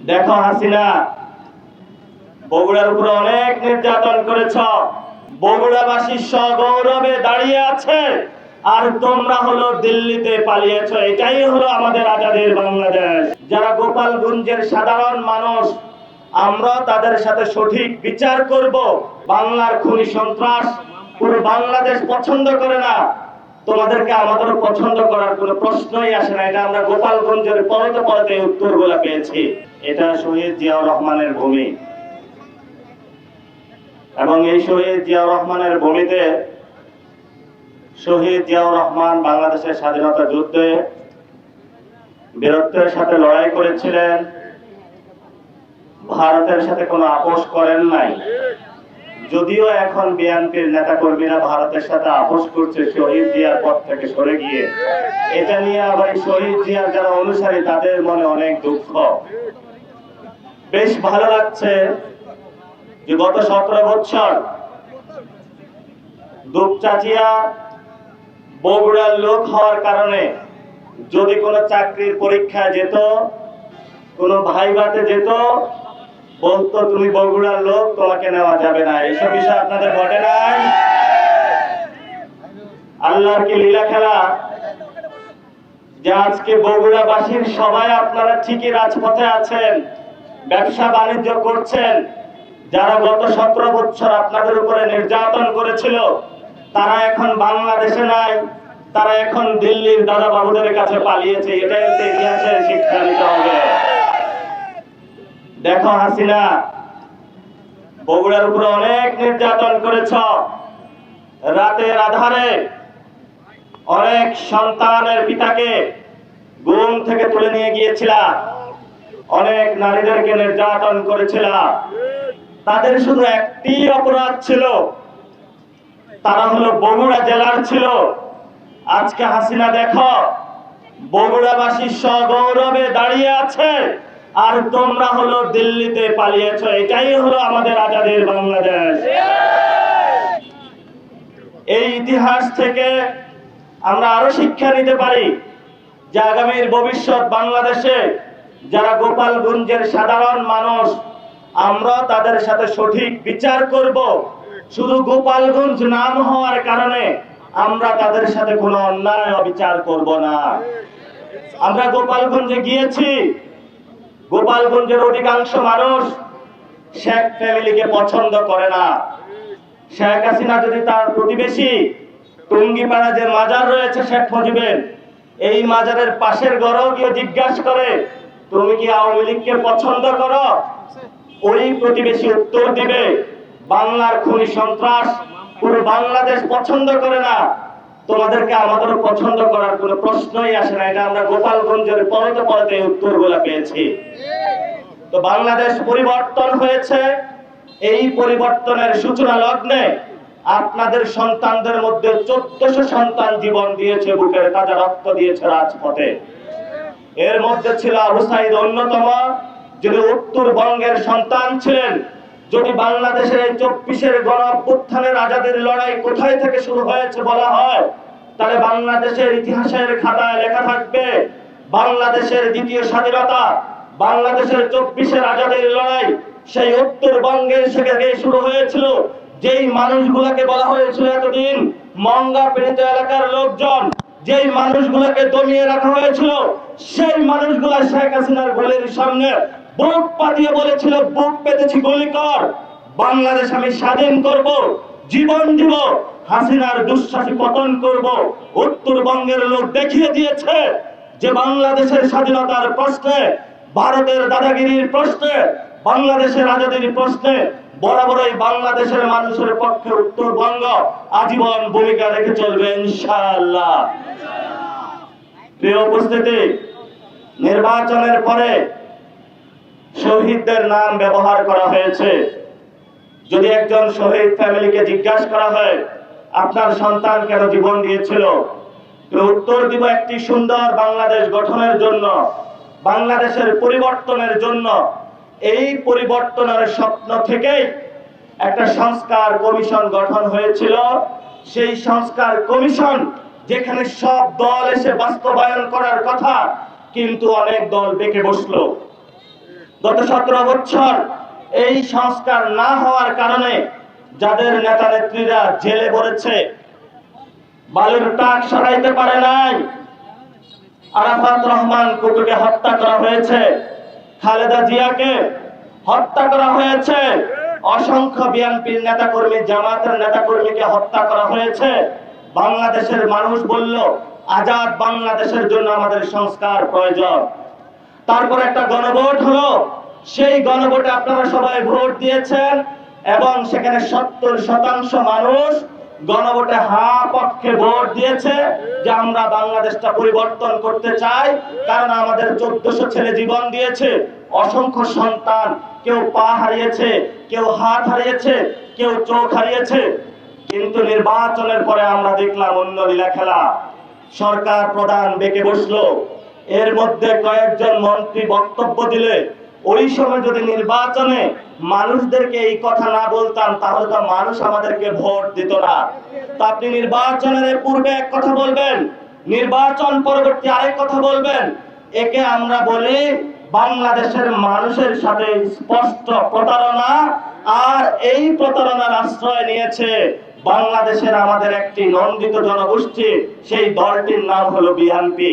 দেখো হাসিনা, বগুড়ার উপরে অনেক নির্যাতন করেছ। বগুড়াবাসী সগৌরবে দাঁড়িয়ে আছে, আর তোমরা হলো দিল্লিতে পালিয়েছ। এটাই হলো আমাদের আজাদের বাংলাদেশ। যারা গোপালগঞ্জের সাধারণ মানুষ, আমরা তাদের সাথে সঠিক বিচার করব। বাংলার খুনি সন্ত্রাস পুরো বাংলাদেশ পছন্দ করে না, তোমাদেরকে আমাদের পছন্দ করার কোনো প্রশ্নই আসে না। এটা আমরা গোপালগঞ্জের পরতে পরতে উত্তরগুলো পেয়েছি। এটা শহীদ জিয়াউর রহমানের ভূমি, এবং এই শহীদ জিয়াউর রহমানের ভূমিতে শহীদ জিয়াউর রহমান বাংলাদেশের স্বাধীনতা যুদ্ধে বীরত্বের সাথে লড়াই করেছিলেন। ভারতের সাথে কোনো আপোষ করেন নাই। যদিও এখন বিএনপির নেতা কর্মীরা ভারতের সাথে আপোষ করছে শহীদ জিয়ার পথ থেকে সরে গিয়ে, এটা নিয়ে আবার শহীদ জিয়ার যারা অনুসারী তাদের মনে অনেক দুঃখ। বেশ ভালো লাগছে যে গত 17 বছর দুপচাচিয়া বগুড়ার লোক হওয়ার কারণে যদি কোনো চাকরির পরীক্ষায় যেত, কোনো ভাইভাতে যেত, বলতো তুমি বগুড়ার লোক, তোমাকে নেওয়া যাবে না। এইসব বিষয় আপনাদের ঘটে নাই? আল্লাহর কি লীলা খেলা যে আজকে বগুড়াবাসীর সবাই আপনারা ঠিকই রাজপথে আছেন, ব্যবসা বাণিজ্য করছেন। যারা গত 17 বছর আপনাদের উপরে নির্যাতন করেছিল তারা এখন বাংলাদেশে নাই, তারা এখন দিল্লির দাদা বাবুদের কাছে পালিয়েছে। এটাই ইতিহাসের শিক্ষা নিতে হবে। দেখো হাসিনা, বগুড়ার উপরে অনেক নির্যাতন করেছ। রাতের আধারে অনেক সন্তানের পিতাকে ঘুম থেকে তুলে নিয়ে গিয়েছিলা, অনেক নারীদেরকে নির্যাতন করেছিলা। তাদের শুধু একটি অপরাধ ছিল, তারা হলো বগুড়া জেলার ছিল। আজকে হাসিনা দেখো, বগুড়াবাসী সগৌরবে দাঁড়িয়ে আছে, আর তোমরা হলো দিল্লিতে পালিয়েছ। এটাই হলো আমাদের আজাদের বাংলাদেশ। এই ইতিহাস থেকে আমরা আরো শিক্ষা নিতে পারি যে আগামীর ভবিষ্যৎ বাংলাদেশে যারা গোপালগঞ্জের সাধারণ মানুষ, আমরা তাদের সাথে সঠিক বিচার করব। শুধু গোপালগঞ্জ নাম হওয়ার কারণে আমরা তাদের সাথে কোনো অন্যায় অবিচার করব না। আমরা গোপালগঞ্জে গিয়েছি, গোপালগঞ্জের অধিকাংশ মানুষ শেখ ফ্যামিলিকে পছন্দ করে না। শেখ হাসিনা যদি তার প্রতিবেশী টুঙ্গিপাড়া যে মাজার রয়েছে শেখ মুজিবের, এই মাজারের পাশের ঘরেও গিয়ে জিজ্ঞাসা করে তুমি কি আওয়ামী লীগকে পছন্দ করো, ওই প্রতিবেশী উত্তর দিবে বাংলার খুনি সন্ত্রাস পুরো বাংলাদেশ পছন্দ করে না, তোমাদেরকে আমাদের পছন্দ করার কোনো প্রশ্নই আসে না। এটা আমরা গোপালগঞ্জের পরতে পরতে উত্তরগুলো পেয়েছি। তো বাংলাদেশ পরিবর্তন হয়েছে, এই পরিবর্তনের সূচনা লগ্নে আপনাদের সন্তানদের মধ্যে 1400 সন্তান জীবন দিয়েছে, বুকের তাজা রক্ত দিয়েছে রাজপথে। এর মধ্যে ছিল আবু সাইদ অন্যতম, যিনি উত্তরবঙ্গের সন্তান ছিলেন। যদি বাংলাদেশের এই 24-এর গণ অভ্যুত্থানের আজাদের লড়াই কোথায় থেকে শুরু হয়েছে বলা হয়, তাহলে বাংলাদেশের ইতিহাসের খাতায় লেখা থাকবে বাংলাদেশের দ্বিতীয় স্বাধীনতা, বাংলাদেশের 24-এর আজাদের লড়াই সেই উত্তরবঙ্গের থেকে শুরু হয়েছিল। যেই মানুষগুলোকে বলা হয়েছিল এতদিন মঙ্গা পীড়িত এলাকার লোকজন, যেই মানুষগুলোকে দমিয়ে রাখা হয়েছিল, সেই মানুষগুলা শেখ হাসিনার গোলের সামনে বুক পাতিয়ে বলেছিল বুক পেতেছি গুলি কর, বাংলাদেশ আমি স্বাধীন করব, জীবন দিব, হাসিনার দুঃশাসী পতন করব। উত্তরবঙ্গের লোক দেখিয়ে দিয়েছে যে বাংলাদেশের স্বাধীনতার প্রশ্নে, ভারতের দাদাগিরির প্রশ্নে, বাংলাদেশের আজাদির প্রশ্নে বরাবরই বাংলাদেশের মানুষের পক্ষে উত্তরবঙ্গ আজীবন ভূমিকা রেখে চলবে ইনশাআল্লাহ। প্রিয় উপস্থিতি, নির্বাচনের পরে শহীদদের নাম ব্যবহার করা হয়েছে। যদি একজন শহীদ ফ্যামিলিকে জিজ্ঞাসা করা হয় আপনার সন্তান কেন জীবন দিয়েছিল, তো উত্তর দিব একটি সুন্দর বাংলাদেশ গঠনের জন্য, বাংলাদেশের পরিবর্তনের জন্য। এই পরিবর্তনের স্বপ্ন থেকেই একটা সংস্কার কমিশন গঠন হয়েছিল। সেই সংস্কার কমিশন যেখানে সব দল এসে বাস্তবায়ন করার কথা, কিন্তু অনেক দল বেঁকে বসলো। গত 17 বছর এই সংস্কার না হওয়ার কারণে যাদের নেতা নেত্রীরা জেলে পড়েছে, বালুর ট্রাক সরাইতে পারে নাই, আরাফাত রহমান কুকুকে হত্যা করা হয়েছে, খালেদা জিয়াকে হত্যা করা হয়েছে, অসংখ্য বিএনপির নেতাকর্মী, জামাতের নেতাকর্মীকে হত্যা করা হয়েছে। বাংলাদেশের মানুষ বলল আজাদ বাংলাদেশের জন্য আমাদের সংস্কার প্রয়োজন। তারপর একটা গণভোট হলো, সেই গণভোটে আপনারা সবাই ভোট দিয়েছেন এবং সেখানে 70% মানুষ গণভোটে হ্যাঁ পক্ষে ভোট দিয়েছে যে আমরা বাংলাদেশটা পরিবর্তন করতে চাই, কারণ আমাদের 1400 ছেলে জীবন দিয়েছে, অসংখ্য সন্তান, কেউ পা হারিয়েছে, কেউ হাত হারিয়েছে, কেউ চোখ হারিয়েছে। কিন্তু নির্বাচনের পরে আমরা দেখলাম অন্য লীলা খেলা। সরকার প্রধান বেঁকে বসলো, এর মধ্যে কয়েকজন মন্ত্রী বক্তব্য দিলে ওই সময় যদি নির্বাচনে মানুষদেরকে এই কথা না বলতাম তাহলে তো মানুষ আমাদেরকে ভোট দিত না। তো আপনি নির্বাচনের পূর্বে এক কথা বলবেন, নির্বাচন পরবর্তী আরেক কথা বলবেন, একে আমরা বলি বাংলাদেশের মানুষের সাথে স্পষ্ট প্রতারণা। আর এই প্রতারণার আশ্রয় নিয়েছে বাংলাদেশের আমাদের একটি নন্দিত জনগোষ্ঠী, সেই দলটির নাম হলো বিএনপি।